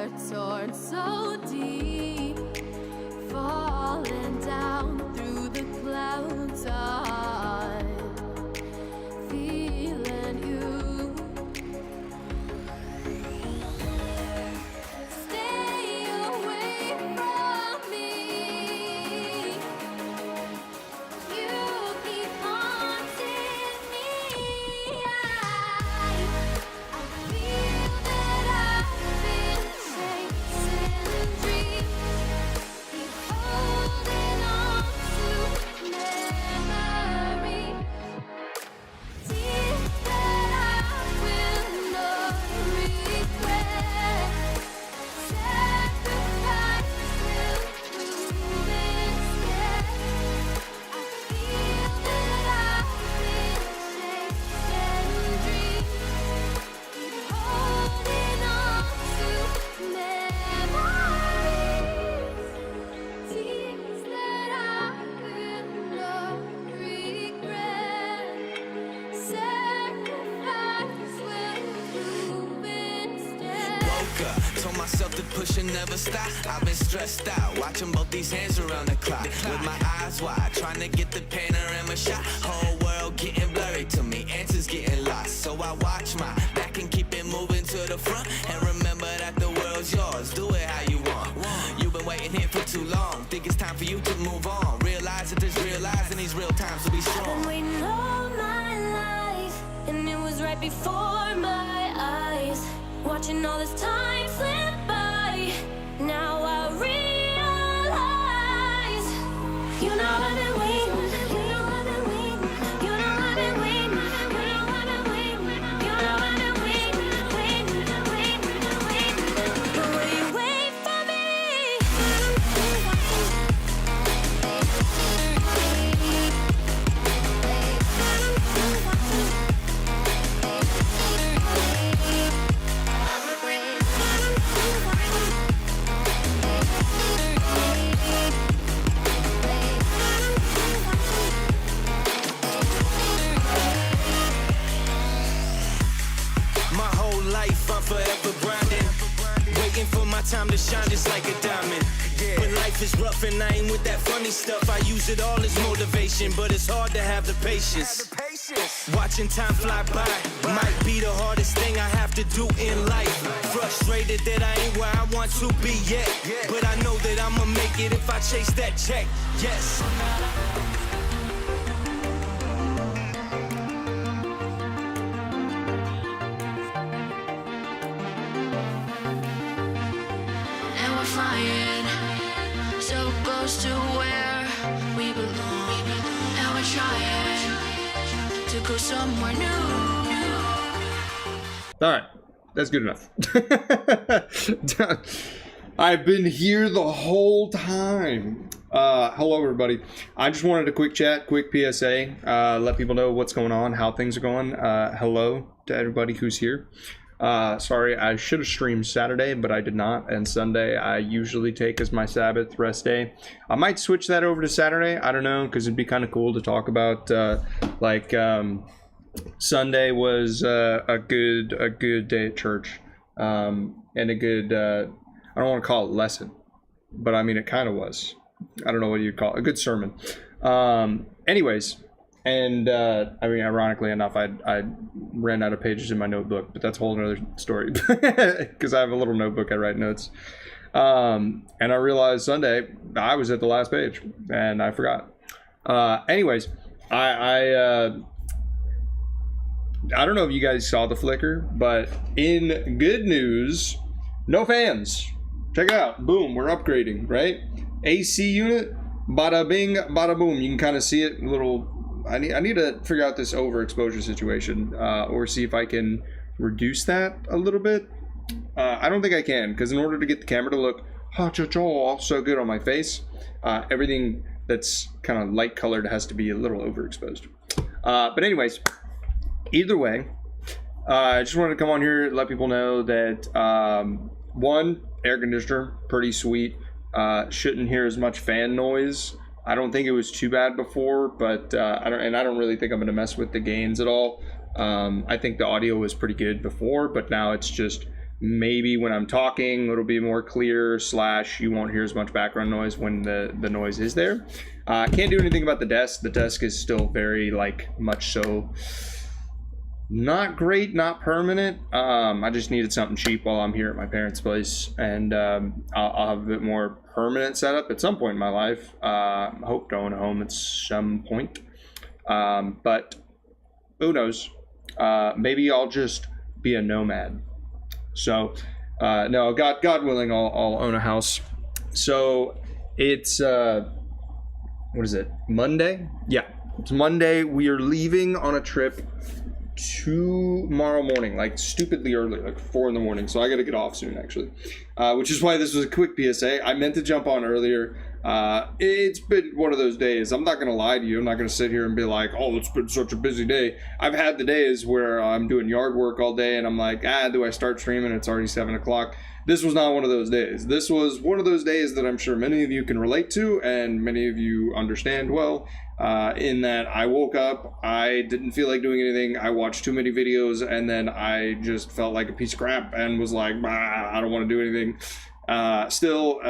we're torn so deep, falling down through the clouds. I'm feeling you. Stay away from me. You keep haunting me. I feel that I've been chasing dreams. Keep holding on to memories. Tears that I will not regret. Sacrifice will prove instead. I feel that I've been chasing dreams. Keep holding on to memories. Tears that I will not regret. Sacrifice will prove instead. Woke up, told myself to push and never stop. I've been stressed out, watching both these hands around the clock. With my eyes wide, trying to get the panorama shot. Whole world getting blurry to me, answers getting lost. So I watch my back and keep it moving to the front. And remember that the world's yours, do it how you want. You've been waiting here for too long, think it's time for you to move on. Realize that there's real lies in these real times to be Been strong. waiting all my life, and it was right before my eyes. Watching all this time slip by, now I realize. You know I've been waiting, you know I've been waiting, you know I've been waiting, you know I've been waiting, you know I've been waiting. But will you wait for me? My whole life I'm forever grinding, waiting for my time to shine just like a diamond. When life is rough and I ain't with that funny stuff, I use it all as motivation, but it's hard to have the patience. Watching time fly by might be the hardest thing I have to do in life. Frustrated that I ain't where I want to be yet, but I know that I'ma make it if I chase that check. Yes. And we're flying so close to where we belong. And we're trying to go somewhere new. All right, that's good enough. I've been here the whole time. Hello, everybody. I just wanted a quick chat, quick PSA, let people know what's going on, how things are going. Hello to everybody who's here. Sorry, I should have streamed Saturday, but I did not. And Sunday, I usually take as my Sabbath rest day. I might switch that over to Saturday. I don't know, because it'd be kind of cool to talk about, Sunday was a good day at church, and a good, I don't want to call it lesson, but I mean, it kind of was. I don't know what you'd call it, a good sermon. Anyways, and I mean, ironically enough, I ran out of pages in my notebook, but that's a whole other story, because I have a little notebook I write notes. And I realized Sunday I was at the last page, and I forgot. Anyways, I don't know if you guys saw the flicker, but in good news, no fans. Check it out. Boom, we're upgrading, right? AC unit, bada bing, bada boom. You can kind of see it a little. I need to figure out this overexposure situation, or see if I can reduce that a little bit. I don't think I can, because in order to get the camera to look so good on my face, everything that's kind of light colored has to be a little overexposed. But anyways, either way, I just wanted to come on here and let people know that one, air conditioner, pretty sweet. Shouldn't hear as much fan noise. I don't think it was too bad before, but I don't really think I'm going to mess with the gains at all. I think the audio was pretty good before, but now it's just maybe when I'm talking, it'll be more clear, / you won't hear as much background noise when the noise is there. Can't do anything about the desk. The desk is still very, like, much so not great, not permanent. I just needed something cheap while I'm here at my parents' place, and I'll have a bit more permanent setup at some point in my life. I hope to own a home at some point, but who knows? Maybe I'll just be a nomad. So no, God willing, I'll own a house. So it's what is it, Monday? Yeah, it's Monday. We are leaving on a trip tomorrow morning, like stupidly early, like 4 in the morning. So I got to get off soon, actually, which is why this was a quick PSA. I meant to jump on earlier. It's been one of those days. I'm not going to lie to you. I'm not going to sit here and be like, oh, it's been such a busy day. I've had the days where I'm doing yard work all day and I'm like, do I start streaming? It's already 7 o'clock. This was not one of those days. This was one of those days that I'm sure many of you can relate to and many of you understand well, in that I woke up, I didn't feel like doing anything, I watched too many videos, and then I just felt like a piece of crap and was like, I don't want to do anything. Still,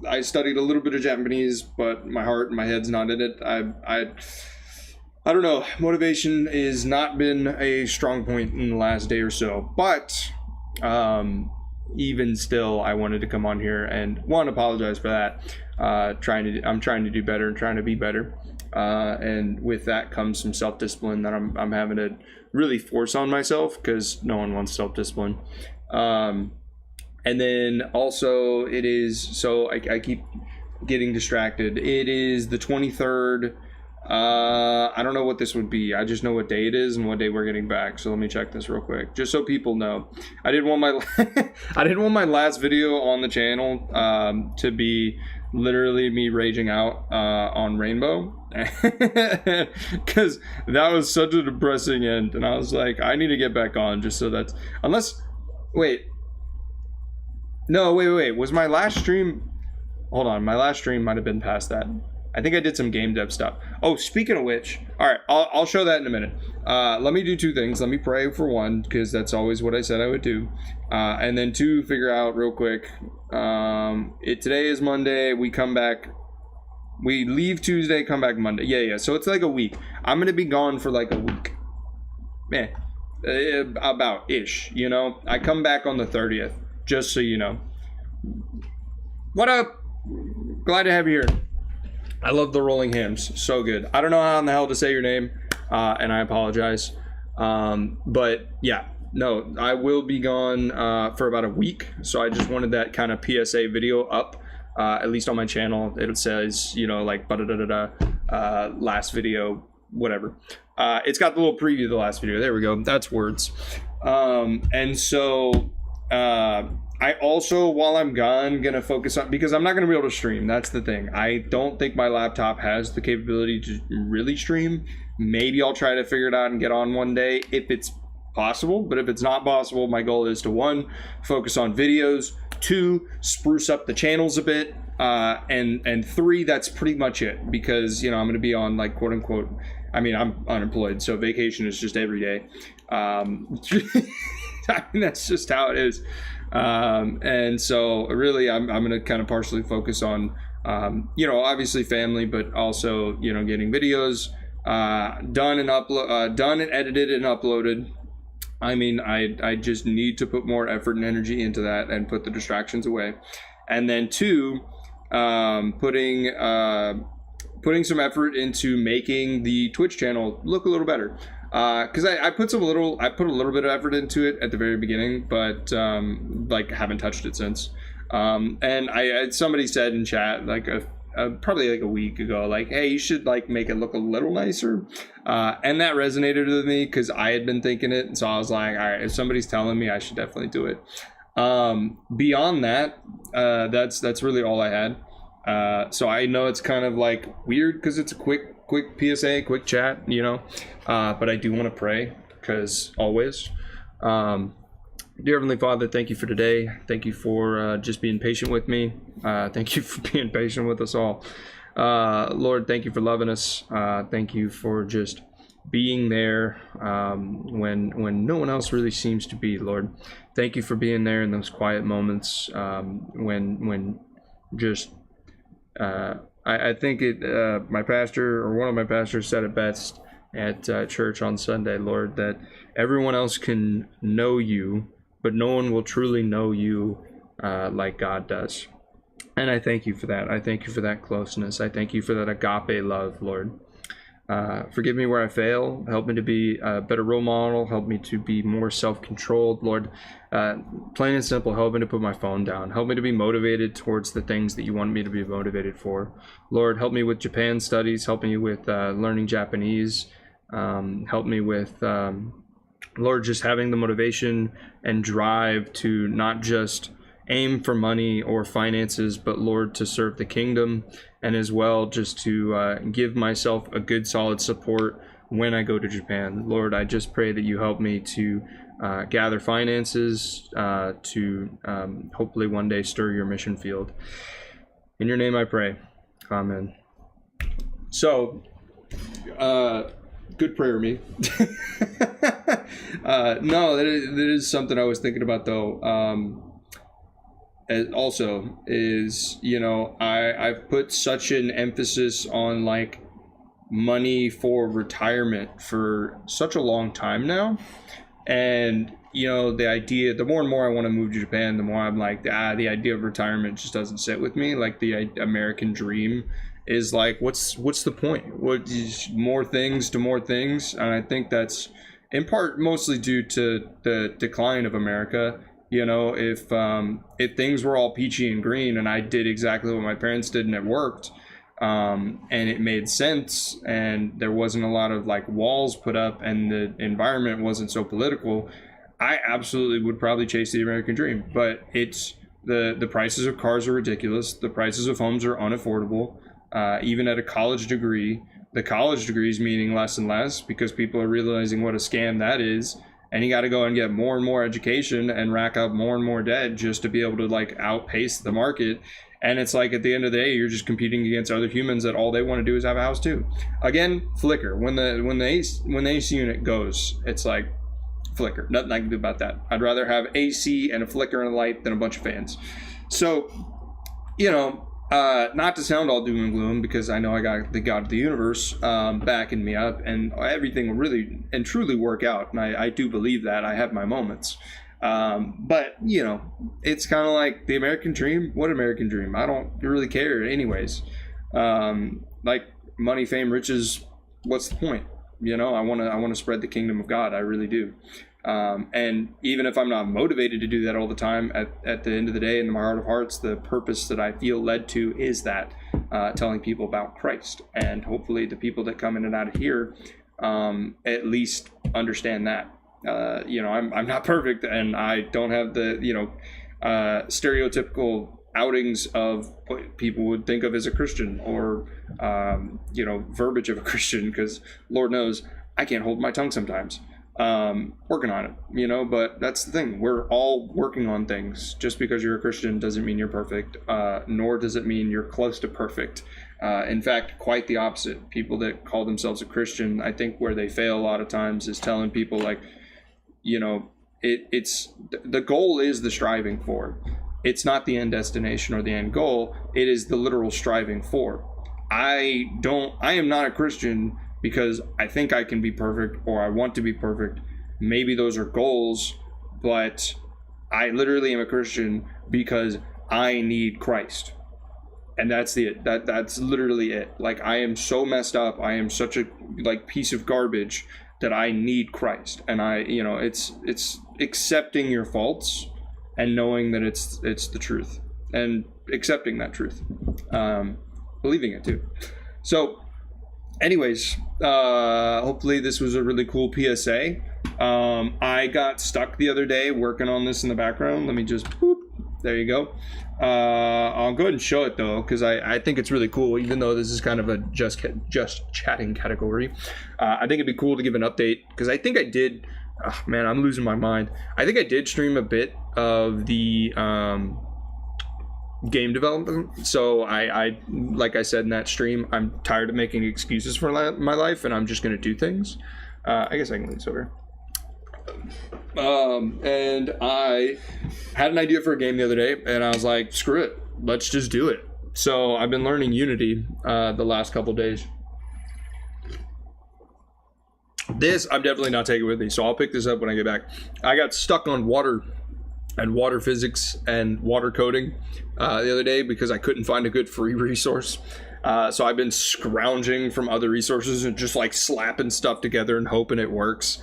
I studied a little bit of Japanese, but my heart and my head's not in it. I don't know. Motivation has not been a strong point in the last day or so, but even still, I wanted to come on here and apologize for that. I'm trying to do better and trying to be better. And with that comes some self-discipline that I'm having to really force on myself, because no one wants self-discipline. And then also it is, so I keep getting distracted. It is the 23rd. I don't know what this would be. I just know what day it is and what day we're getting back. So let me check this real quick, just so people know. I didn't want my last video on the channel to be literally me raging out on Rainbow, because that was such a depressing end, and I was like, I need to get back on, just so that's, unless, wait, was my last stream, hold on, my last stream might have been past that. I think I did some game dev stuff. Oh, speaking of which, all right, I'll show that in a minute. Let me do 2 things. Let me pray for 1, because that's always what I said I would do. And then 2, figure out real quick. Today is Monday. We come back. We leave Tuesday, come back Monday. Yeah. So it's like a week. I'm going to be gone for like a week. About-ish, you know. I come back on the 30th, just so you know. What up? Glad to have you here. I love the rolling hams, so good. I don't know how in the hell to say your name, and I apologize. But yeah, no, I will be gone for about a week. So I just wanted that kind of PSA video up, at least on my channel. It says, you know, like last video, whatever. It's got the little preview of the last video. There we go. That's words. And so I also, while I'm gone, gonna focus on, because I'm not gonna be able to stream. That's the thing. I don't think my laptop has the capability to really stream. Maybe I'll try to figure it out and get on one day if it's possible. But if it's not possible, my goal is to 1, focus on videos, 2, spruce up the channels a bit, and 3, that's pretty much it. Because, you know, I'm gonna be on, like, quote unquote, I mean, I'm unemployed, so vacation is just every day. I mean, that's just how it is. And so really I'm going to kind of partially focus on, you know, obviously family, but also, you know, getting videos, done and edited and uploaded. I mean, I just need to put more effort and energy into that and put the distractions away. And then 2, putting some effort into making the Twitch channel look a little better. Because I put a little bit of effort into it at the very beginning, but like haven't touched it since. And somebody said in chat like probably like a week ago, like, hey, you should like make it look a little nicer, and that resonated with me because I had been thinking it, and so I was like, all right, if somebody's telling me, I should definitely do it. Beyond that, that's really all I had. So I know it's kind of like weird because it's a quick PSA, quick chat, you know, but I do want to pray, because always. Dear Heavenly Father, thank you for today. Thank you for just being patient with me. Thank you for being patient with us all. Lord, thank you for loving us. Thank you for just being there when no one else really seems to be, Lord. Thank you for being there in those quiet moments when just I think my pastor, or one of my pastors, said it best at church on Sunday, Lord, that everyone else can know you, but no one will truly know you like God does. And I thank you for that. I thank you for that closeness. I thank you for that agape love, Lord. Forgive me where I fail. Help me to be a better role model. Help me to be more self-controlled, Lord. Plain and simple, help me to put my phone down. Help me to be motivated towards the things that you want me to be motivated for. Lord, help me with Japan studies. Help me with learning Japanese. Help me with, Lord, just having the motivation and drive to not just aim for money or finances, but Lord, to serve the kingdom, and as well just to give myself a good solid support when I go to Japan. Lord, I just pray that you help me to gather finances to hopefully one day stir your mission field. In your name I pray. Amen. So, good prayer, me. No, that is something I was thinking about, though. Also is, I've put such an emphasis on like money for retirement for such a long time now. And, the idea, the more and more I want to move to Japan, the more I'm like, the idea of retirement just doesn't sit with me. Like the American dream is like, what's the point? What is more things to more things? And I think that's in part mostly due to the decline of America. If things were all peachy and green and I did exactly what my parents did and it worked, and it made sense and there wasn't a lot of like walls put up and the environment wasn't so political, I absolutely would probably chase the American dream. But it's the prices of cars are ridiculous. The prices of homes are unaffordable. Even at a college degree, the college degree is meaning less and less because people are realizing what a scam that is. And you got to go and get more and more education and rack up more and more debt just to be able to like outpace the market. And it's like at the end of the day, you're just competing against other humans that all they want to do is have a house too. Again, flicker. When the AC unit goes, it's like flicker. Nothing I can do about that. I'd rather have AC and a flicker and a light than a bunch of fans. So, not to sound all doom and gloom, because I know I got the God of the universe backing me up, and everything will really and truly work out. And I do believe that. I have my moments. But, it's kind of like the American dream. What American dream? I don't really care anyways. Like money, fame, riches, what's the point? I want to spread the kingdom of God. I really do. And even if I'm not motivated to do that all the time, at the end of the day, in my heart of hearts, the purpose that I feel led to is that telling people about Christ, and hopefully the people that come in and out of here at least understand that. I'm not perfect, and I don't have the stereotypical outings of what people would think of as a Christian, or verbiage of a Christian, because Lord knows I can't hold my tongue sometimes. Working on it, but that's the thing. We're all working on things. Just because you're a Christian doesn't mean you're perfect, nor does it mean you're close to perfect. In fact, quite the opposite. People that call themselves a Christian, I think where they fail a lot of times is telling people like, it's the goal is the striving for. It's not the end destination or the end goal. It is the literal striving for. I am not a Christian because I think I can be perfect or I want to be perfect. Maybe those are goals, but I literally am a Christian because I need Christ. And that's that's literally it. Like, I am so messed up. I am such a piece of garbage that I need Christ. And it's accepting your faults and knowing that it's the truth and accepting that truth. Believing it too. So anyways, hopefully this was a really cool PSA. I got stuck the other day working on this in the background. Let me just, there you go. I'll go ahead and show it though, because I think it's really cool, even though this is kind of a just chatting category. I think it'd be cool to give an update, because I think I did, man, I'm losing my mind. I think I did stream a bit of the game development. So I like I said in that stream, I'm tired of making excuses for my life, and I'm just going to do things. I guess I can leave this over. And I had an idea for a game the other day, and I was like, screw it, let's just do it. So I've been learning Unity the last couple days. This I'm definitely not taking with me, so I'll pick this up when I get back. I got stuck on water and water physics and water coding the other day because I couldn't find a good free resource. So I've been scrounging from other resources and just like slapping stuff together and hoping it works.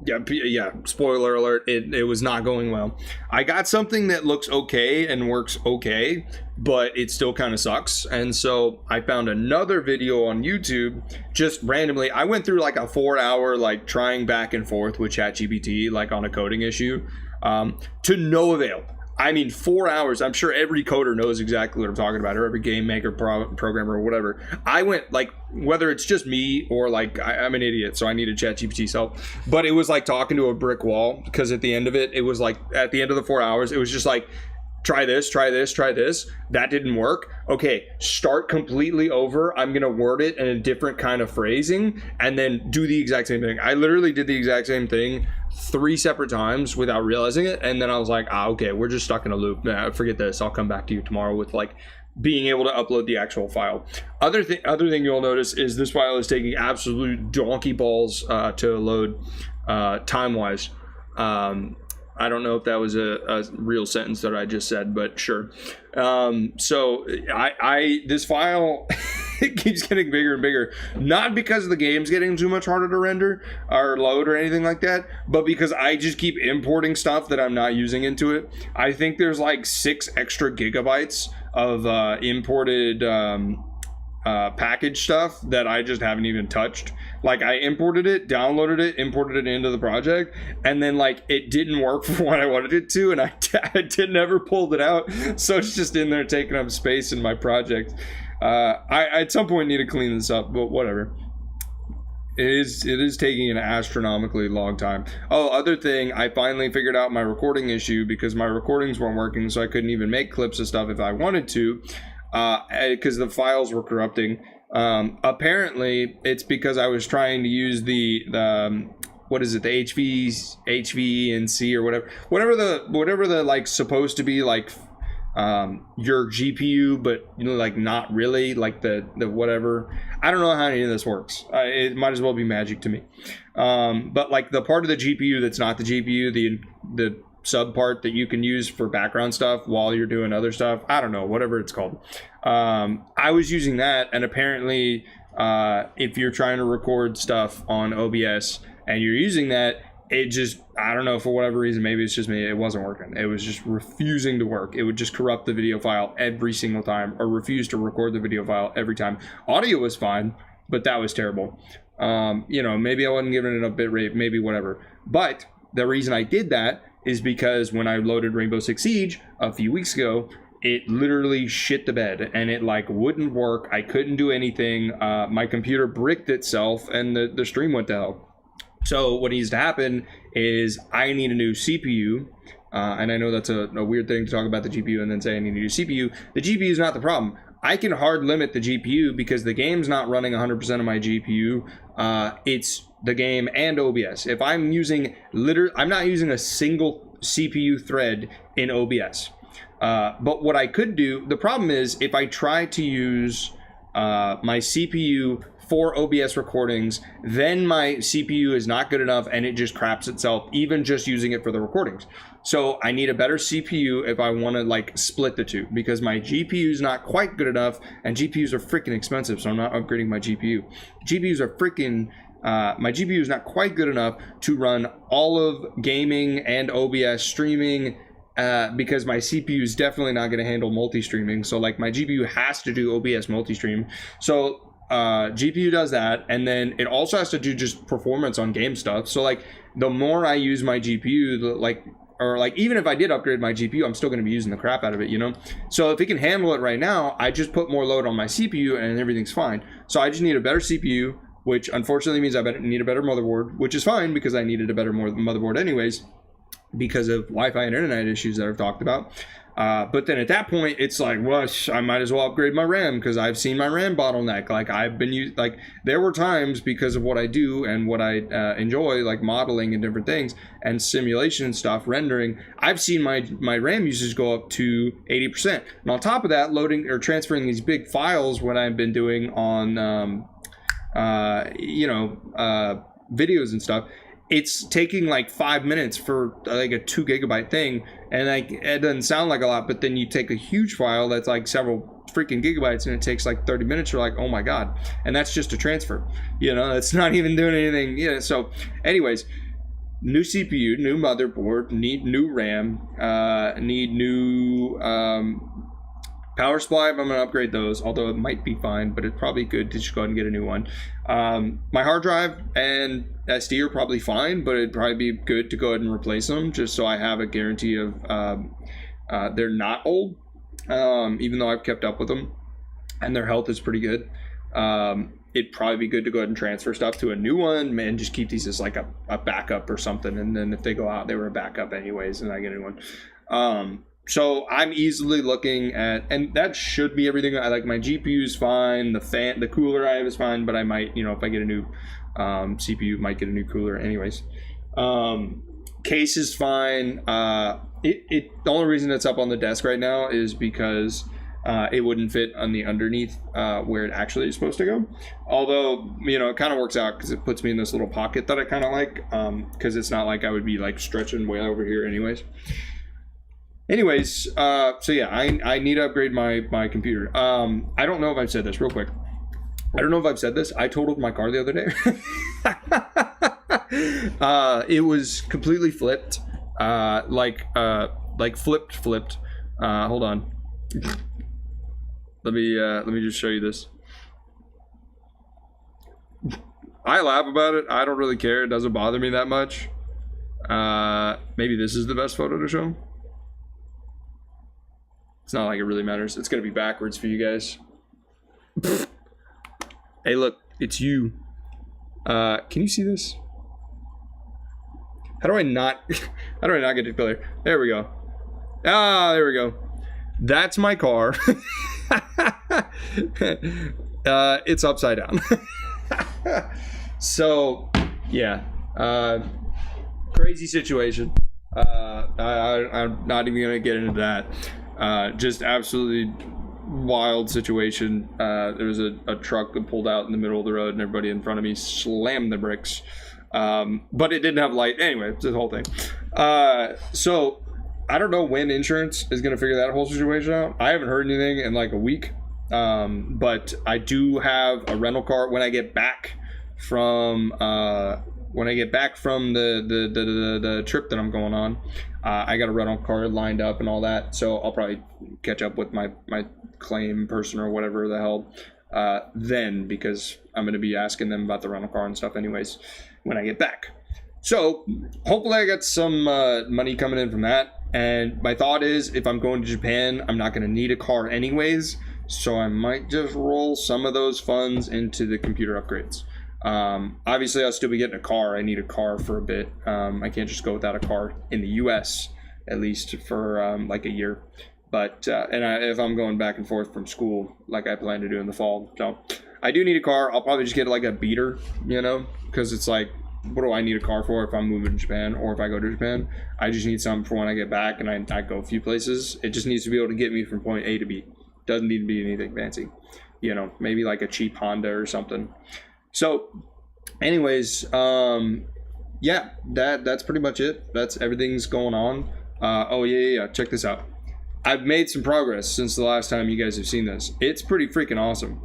Yeah, spoiler alert, it was not going well. I got something that looks okay and works okay, but it still kind of sucks. And so I found another video on YouTube just randomly. I went through like a 4-hour like trying back and forth with ChatGPT like on a coding issue to no avail. I mean, 4 hours. I'm sure every coder knows exactly what I'm talking about, or every game maker, programmer, or whatever. I went like, whether it's just me or like I'm an idiot, so I needed ChatGPT's help. But it was like talking to a brick wall, because at the end of it, it was like at the end of the 4 hours, it was just like, try this, try this, try this. That didn't work. Okay, start completely over. I'm going to word it in a different kind of phrasing and then do the exact same thing. I literally did the exact same thing 3 separate times without realizing it. And then I was like, okay, we're just stuck in a loop. Nah, forget this. I'll come back to you tomorrow with like being able to upload the actual file. Other thing you'll notice is this file is taking absolute donkey balls to load time-wise. I don't know if that was a real sentence that I just said, but sure. So this file it keeps getting bigger and bigger, not because the game's getting too much harder to render or load or anything like that, but because I just keep importing stuff that I'm not using into it. I think there's like 6 extra gigabytes of imported package stuff that I just haven't even touched. Like I imported it, downloaded it, imported it into the project, and then like it didn't work for what I wanted it to, and I never pulled it out, so it's just in there taking up space in my project. I at some point need to clean this up, but whatever. It is taking an astronomically long time. Oh, other thing, I finally figured out my recording issue because my recordings weren't working, so I couldn't even make clips of stuff if I wanted to, because the files were corrupting. Apparently it's because I was trying to use the what is it, the HVNC or whatever the like supposed to be like your GPU, but you know, like not really, like the whatever. I don't know how any of this works. It might as well be magic to me. But like the part of the GPU that's not the GPU, the sub part that you can use for background stuff while you're doing other stuff, I don't know, whatever it's called. I was using that, and apparently if you're trying to record stuff on OBS and you're using that, it just, I don't know, for whatever reason, maybe it's just me, it wasn't working. It was just refusing to work. It would just corrupt the video file every single time, or refuse to record the video file every time. Audio was fine, but that was terrible. You know, maybe I wasn't giving it enough bitrate, maybe whatever. But the reason I did that is because when I loaded Rainbow Six Siege a few weeks ago, it literally shit the bed and it like wouldn't work. I couldn't do anything. My computer bricked itself and the stream went to hell. So what needs to happen is I need a new CPU. And I know that's a weird thing to talk about the GPU and then say I need a new CPU. The GPU is not the problem. I can hard limit the GPU because the game's not running 100% of my GPU. It's the game and OBS. If I'm using I'm not using a single CPU thread in OBS. But what I could do, the problem is if I try to use my CPU for OBS recordings, then my CPU is not good enough and it just craps itself, even just using it for the recordings. So I need a better CPU if I want to like split the two, because my GPU is not quite good enough, and GPUs are freaking expensive, so I'm not upgrading my GPU. GPUs are freaking, my GPU is not quite good enough to run all of gaming and OBS streaming, because my CPU is definitely not going to handle multi-streaming. So like my GPU has to do OBS multi-stream. So GPU does that, and then it also has to do just performance on game stuff. So like the more I use my GPU, even if I did upgrade my GPU, I'm still going to be using the crap out of it, you know? So if it can handle it right now, I just put more load on my CPU and everything's fine. So I just need a better CPU, which unfortunately means I need a better motherboard, which is fine because I needed a better motherboard anyways, because of Wi-Fi and internet issues that I've talked about. But then at that point, it's like, well, I might as well upgrade my RAM because I've seen my RAM bottleneck. Like I've been used, like there were times because of what I do and what I enjoy, like modeling and different things and simulation and stuff, rendering. I've seen my RAM usage go up to 80%. And on top of that, loading or transferring these big files, what I've been doing on, videos and stuff. It's taking like 5 minutes for like a 2 gigabyte thing, and like it doesn't sound like a lot, but then you take a huge file that's like several freaking gigabytes and it takes like 30 minutes. You're like, oh my god. And that's just a transfer, that's not even doing anything. So anyways, new CPU, new motherboard, need new RAM, need new power supply. I'm going to upgrade those, although it might be fine, but it's probably good to just go ahead and get a new one. My hard drive and SD are probably fine, but it'd probably be good to go ahead and replace them just so I have a guarantee of they're not old, even though I've kept up with them and their health is pretty good. It'd probably be good to go ahead and transfer stuff to a new one, man. Just keep these as like a backup or something, and then if they go out, they were a backup anyways, and I get a new one. So I'm easily looking at, and that should be everything. I like my GPU is fine, the cooler I have is fine, but I might, if I get a new CPU, might get a new cooler anyways. Case is fine. The only reason it's up on the desk right now is because it wouldn't fit on the underneath where it actually is supposed to go. Although, it kind of works out because it puts me in this little pocket that I kind of like, because it's not like I would be like stretching way over here anyways. Anyways, so yeah, I need to upgrade my computer. I don't know if I've said this real quick. I don't know if I've said this. I totaled my car the other day. It was completely flipped. Like flipped. Hold on. Let me just show you this. I laugh about it. I don't really care. It doesn't bother me that much. Maybe this is the best photo to show. It's not like it really matters. It's going to be backwards for you guys. Hey, look. It's you. Can you see this? How do I not get it clear? There we go. Ah, there we go. That's my car. It's upside down. So, yeah. Crazy situation. I'm not even going to get into that. Just absolutely wild situation. There was a truck that pulled out in the middle of the road and everybody in front of me slammed the brakes. But it didn't have light. Anyway, it's the whole thing. So I don't know when insurance is going to figure that whole situation out. I haven't heard anything in like a week. But I do have a rental car when I get back from the trip that I'm going on. I got a rental car lined up and all that, so I'll probably catch up with my claim person or whatever the hell then, because I'm going to be asking them about the rental car and stuff anyways when I get back. So hopefully I got some money coming in from that. And my thought is, if I'm going to Japan, I'm not going to need a car anyways, so I might just roll some of those funds into the computer upgrades. Obviously I'll still be getting a car. I need a car for a bit. I can't just go without a car in the US, at least for like a year. But if I'm going back and forth from school like I plan to do in the fall, so I do need a car. I'll probably just get like a beater, because it's like, what do I need a car for if I'm moving to Japan or if I go to Japan? I just need something for when I get back and I go a few places. It just needs to be able to get me from point A to B. Doesn't need to be anything fancy, maybe like a cheap Honda or something. So anyways, yeah, that's pretty much it. That's everything's going on. Oh yeah, check this out. I've made some progress since the last time you guys have seen this. It's pretty freaking awesome.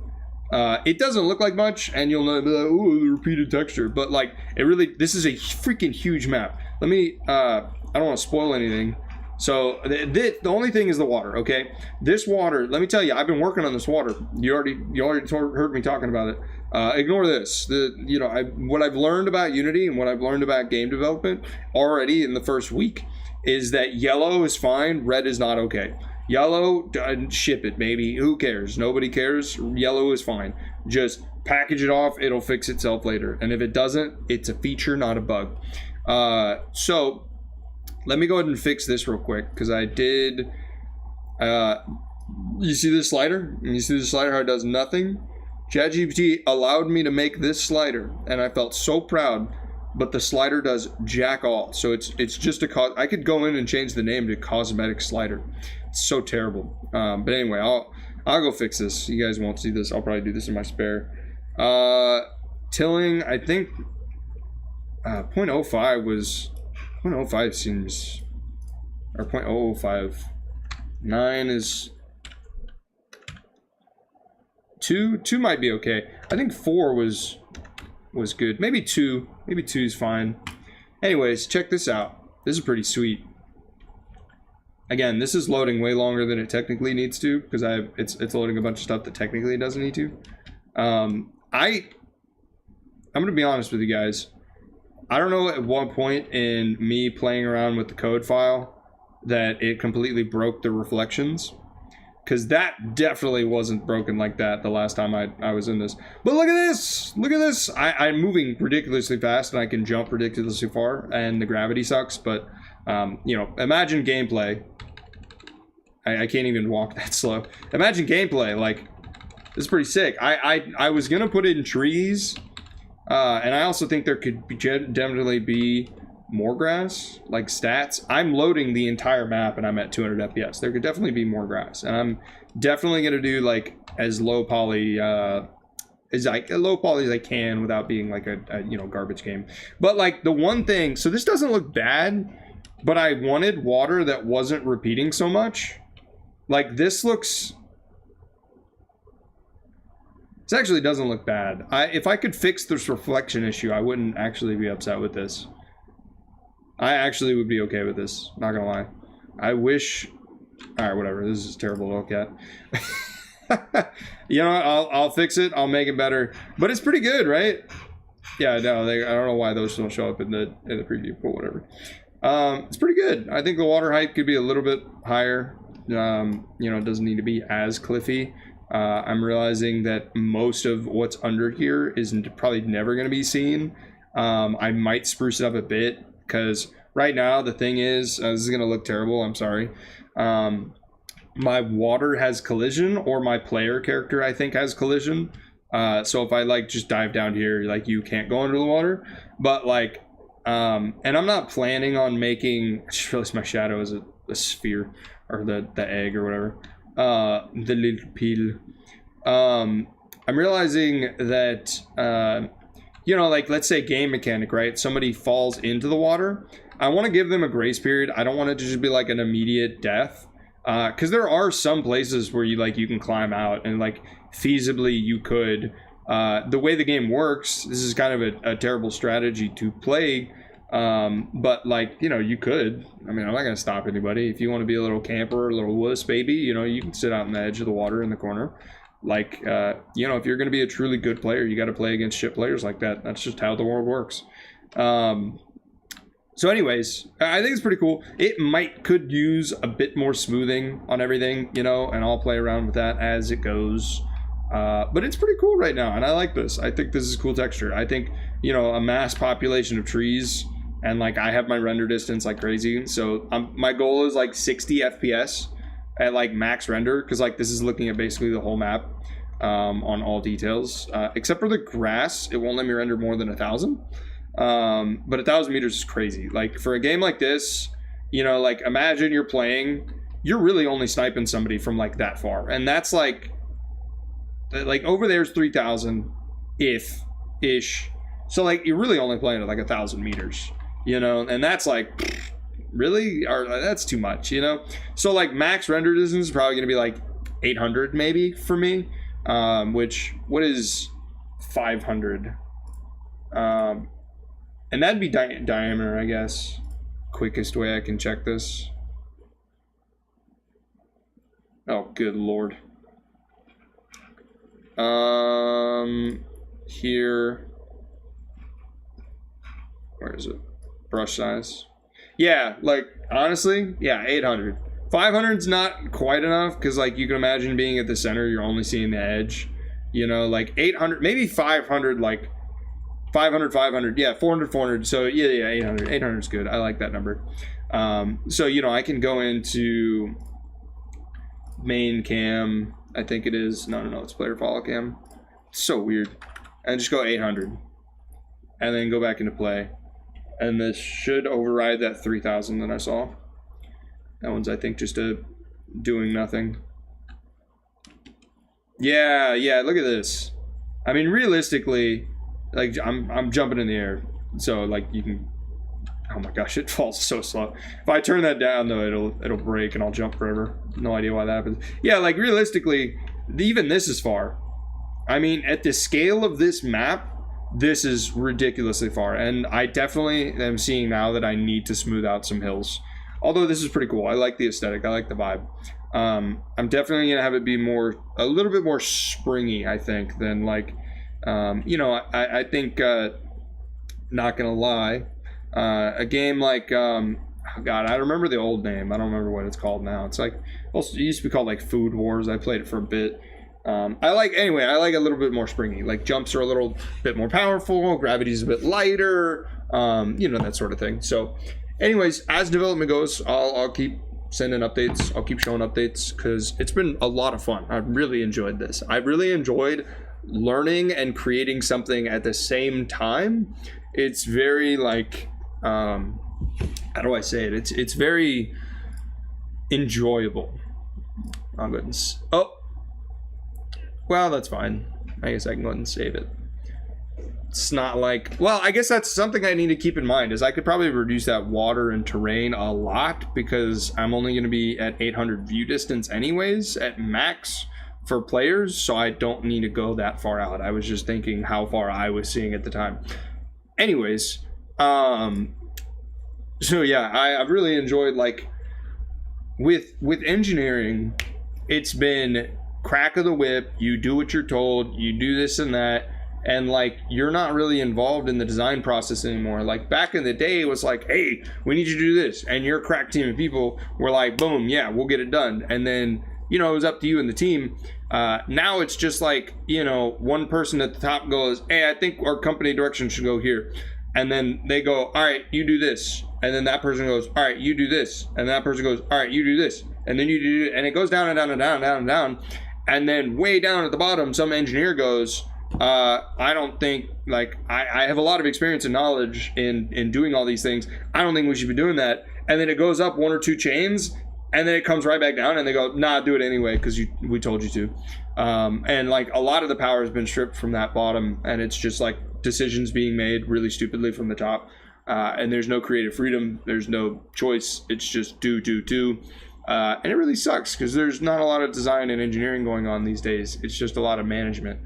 It doesn't look like much, and you'll know, oh, the repeated texture, but like this is a freaking huge map. Let me, I don't want to spoil anything. So the only thing is the water, okay? This water, let me tell you, I've been working on this water. You already heard me talking about it. Ignore this. What I've learned about Unity and what I've learned about game development already in the first week is that yellow is fine, red is not okay. Yellow, ship it, baby. Who cares? Nobody cares. Yellow is fine. Just package it off. It'll fix itself later. And if it doesn't, it's a feature, not a bug. So let me go ahead and fix this real quick, because I did You see this slider? You see this slider how it does nothing? ChatGPT allowed me to make this slider, and I felt so proud. But the slider does jack all. So it's just I could go in and change the name to cosmetic slider. It's so terrible. But anyway, I'll go fix this. You guys won't see this. I'll probably do this in my spare. Tilling, I think 0.05 was 0.05 seems, or 0.005. 9 is 2 might be okay. I think 4 was good. Maybe 2 is fine. Anyways, check this out. This is pretty sweet. Again, this is loading way longer than it technically needs to, because it's loading a bunch of stuff that technically it doesn't need to. I'm gonna be honest with you guys. I don't know at what point in me playing around with the code file that it completely broke the reflections, because that definitely wasn't broken like that the last time I was in this. But look at this! Look at this! I'm moving ridiculously fast and I can jump ridiculously far, and the gravity sucks, but you know, imagine gameplay. I can't even walk that slow. Imagine gameplay, like, this is pretty sick. I was gonna put in trees, and I also think there could definitely be more grass, like stats. I'm loading the entire map and I'm at 200 FPS. There could definitely be more grass, and I'm definitely gonna do like as low poly as I can without being like a you know, garbage game. But like the one thing, so this doesn't look bad, but I wanted water that wasn't repeating so much. Like this looks, this actually doesn't look bad. If I could fix this reflection issue, I wouldn't actually be upset with this. I actually would be okay with this, not gonna lie. I wish, alright, whatever, this is terrible to look at. You know what, I'll fix it, I'll make it better. But it's pretty good, right? Yeah, no, I don't know why those don't show up in the preview, but whatever. It's pretty good. I think the water height could be a little bit higher. You know, it doesn't need to be as cliffy. I'm realizing that most of what's under here is probably never going to be seen. I might spruce it up a bit, because right now the thing is, this is going to look terrible, I'm sorry. My water has collision, or my player character I think has collision. So if I like just dive down here, like you can't go under the water. But like, and I'm not planning on making, I just realized my shadow is a sphere, or the egg or whatever. The little peel. I'm realizing that you know, like let's say game mechanic, right? Somebody falls into the water. I want to give them a grace period. I don't want it to just be like an immediate death, because there are some places where you can climb out, and like feasibly you could. The way the game works, this is kind of a terrible strategy to play. But like, you know, you could, I mean, I'm not gonna stop anybody. If you want to be a little camper, a little wuss baby, you know, you can sit out on the edge of the water in the corner. Like, you know, if you're gonna be a truly good player, you got to play against shit players like that. That's just how the world works. So anyways, I think it's pretty cool. It could use a bit more smoothing on everything, you know, and I'll play around with that as it goes. But it's pretty cool right now, and I like this. I think this is cool texture. I think, you know, a mass population of trees, and like I have my render distance like crazy, so my goal is like 60 FPS at like max render, because like this is looking at basically the whole map on all details, except for the grass. It won't let me render more than 1,000, but 1,000 meters is crazy. Like for a game like this, you know, like imagine you're really only sniping somebody from like that far, and that's like over there's 3,000 ish, so like you're really only playing at like 1,000 meters, you know, and that's like really, or that's too much, you know. So like max render distance is probably gonna be like 800 maybe for me, which what is 500, and that'd be diameter, I guess. Quickest way I can check this. Oh good lord. Here, where is it? Brush size. Yeah, like honestly, yeah, 800. 500's not quite enough, because like you can imagine being at the center, you're only seeing the edge, you know. Like 800, maybe 500, like 500, yeah, 400. So yeah, 800 is good. I like that number. So you know, I can go into main cam. I think it is. No, it's player follow cam. It's so weird. And just go 800. And then go back into play. And this should override that 3000 that I saw. That one's, I think, just a doing nothing. Yeah, look at this. I mean, realistically, like, I'm jumping in the air. So, like, you can... Oh my gosh, it falls so slow. If I turn that down, though, it'll break and I'll jump forever. No idea why that happens. Yeah, like, realistically, even this is far. I mean, at the scale of this map, this is ridiculously far. And I definitely am seeing now that I need to smooth out some hills. Although this is pretty cool. I like the aesthetic. I like the vibe. I'm definitely going to have it be a little bit more springy, I think, than like, you know, I think, not going to lie, a game like, oh God, I remember the old name. I don't remember what it's called now. It's like, also, it used to be called like Food Wars. I played it for a bit. I like a little bit more springy. Like jumps are a little bit more powerful. Gravity's a bit lighter. You know, that sort of thing. So anyways, as development goes, I'll keep sending updates. I'll keep showing updates because it's been a lot of fun. I've really enjoyed this. I really enjoyed learning and creating something at the same time. It's very like, how do I say it? It's very enjoyable. I'll go ahead and, oh, well, that's fine. I guess I can go ahead and save it. It's not like, well, I guess that's something I need to keep in mind is I could probably reduce that water and terrain a lot because I'm only going to be at 800 view distance anyways at max for players. So I don't need to go that far out. I was just thinking how far I was seeing at the time. Anyways, so yeah, I've really enjoyed like with engineering, it's been crack of the whip, you do what you're told, you do this and that, and like you're not really involved in the design process anymore. Like back in the day it was like, hey, we need you to do this, and your crack team of people were like, boom, yeah, we'll get it done. And then, you know, it was up to you and the team. Now it's just like, you know, one person at the top goes, hey, I think our company direction should go here, and then they go, all right, you do this, and then that person goes, all right, you do this, and that person goes, all right, you do this, and then you do it, and it goes down and down and down and down and down. And then way down at the bottom, some engineer goes, I don't think, like, I have a lot of experience and knowledge in doing all these things. I don't think we should be doing that. And then it goes up one or two chains, and then it comes right back down, and they go, nah, do it anyway, because we told you to. And, like, a lot of the power has been stripped from that bottom, and it's just, like, decisions being made really stupidly from the top. And there's no creative freedom. There's no choice. It's just do. And it really sucks because there's not a lot of design and engineering going on these days. It's just a lot of management,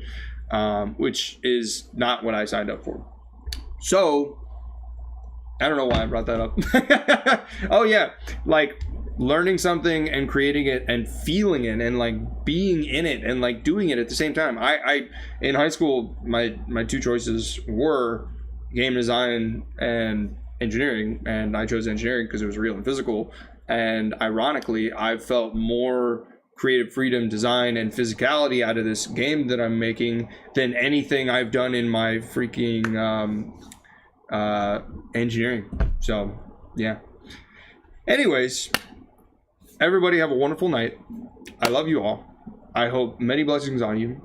which is not what I signed up for. So I don't know why I brought that up. Oh yeah, like learning something and creating it and feeling it and like being in it and like doing it at the same time. I in high school, my two choices were game design and engineering, and I chose engineering because it was real and physical. And ironically, I've felt more creative freedom, design, and physicality out of this game that I'm making than anything I've done in my freaking engineering. So, yeah. Anyways, everybody have a wonderful night. I love you all. I hope many blessings on you.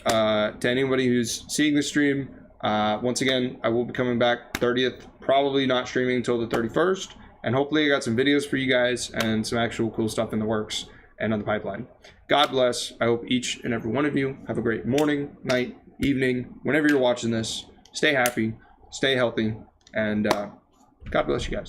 To anybody who's seeing the stream, once again, I will be coming back 30th, probably not streaming until the 31st. And hopefully I got some videos for you guys and some actual cool stuff in the works and on the pipeline. God bless. I hope each and every one of you have a great morning, night, evening, whenever you're watching this. Stay happy, stay healthy, and God bless you guys.